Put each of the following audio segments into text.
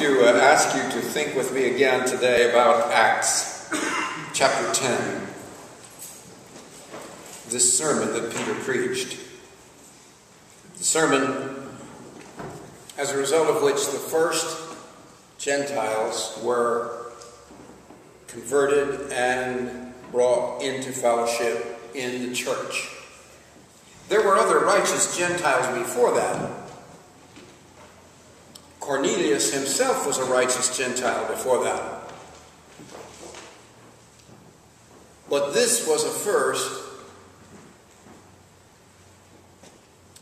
want to ask you to think with me again today about Acts chapter 10. This sermon that Peter preached. The sermon as a result of which the first Gentiles were converted and brought into fellowship in the church. There were other righteous Gentiles before that. Cornelius himself was a righteous Gentile before that. But this was a first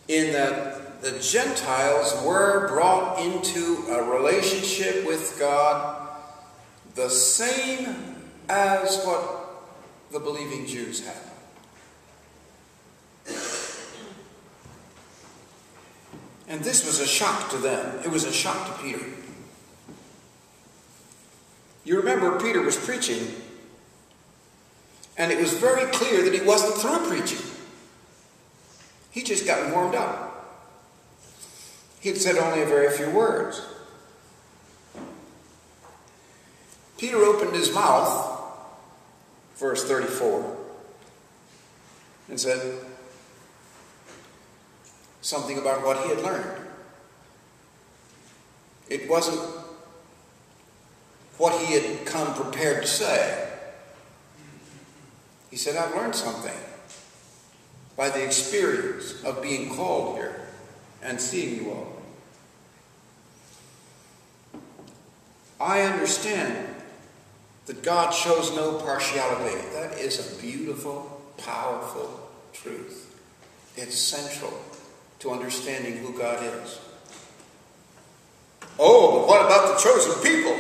in that the Gentiles were brought into a relationship with God the same as what the believing Jews had. And this was a shock to them. It was a shock to Peter. You remember Peter was preaching, and it was very clear that he wasn't through preaching. He just got warmed up. He had said only a very few words. Peter opened his mouth, verse 34, and said something about what he had learned. It wasn't what he had come prepared to say. He said, I've learned something by the experience of being called here and seeing you all. I understand that God shows no partiality. That is a beautiful, powerful truth. It's central to understanding who God is. Oh, but what about the chosen people?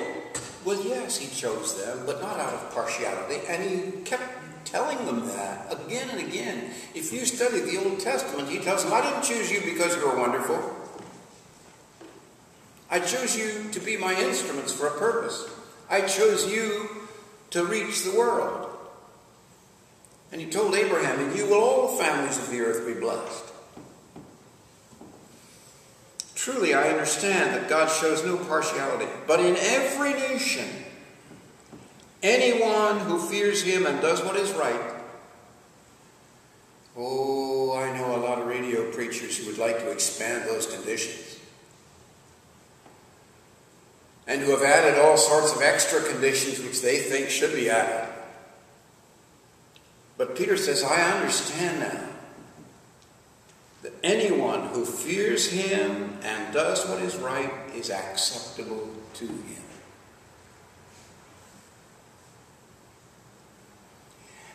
Well, yes, he chose them, but not out of partiality. And he kept telling them that again and again. If you study the Old Testament, he tells them, I didn't choose you because you were wonderful. I chose you to be my instruments for a purpose. I chose you to reach the world. And he told Abraham, in you will all the families of the earth be blessed. Truly, I understand that God shows no partiality, but in every nation, anyone who fears him and does what is right. Oh, I know a lot of radio preachers who would like to expand those conditions, and who have added all sorts of extra conditions which they think should be added. But Peter says, I understand now that anyone who fears him and does what is right is acceptable to him.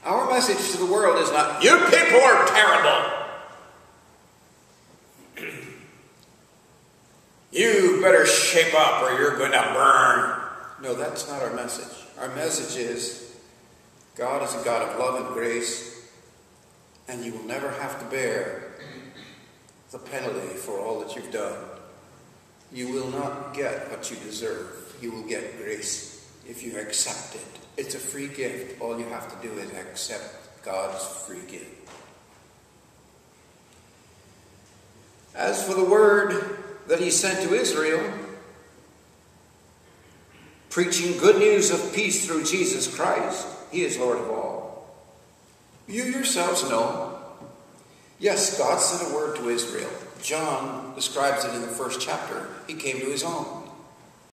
Our message to the world is not, you people are terrible. You better shape up or you're going to burn. No, that's not our message. Our message is, God is a God of love and grace, and you will never have to bear the penalty for all that you've done. You will not get what you deserve. You will get grace if you accept it. It's a free gift. All you have to do is accept God's free gift. As for the word that he sent to Israel, preaching good news of peace through Jesus Christ, he is Lord of all. You yourselves know, yes, God sent a word to Israel. John describes it in the first chapter. He came to his own,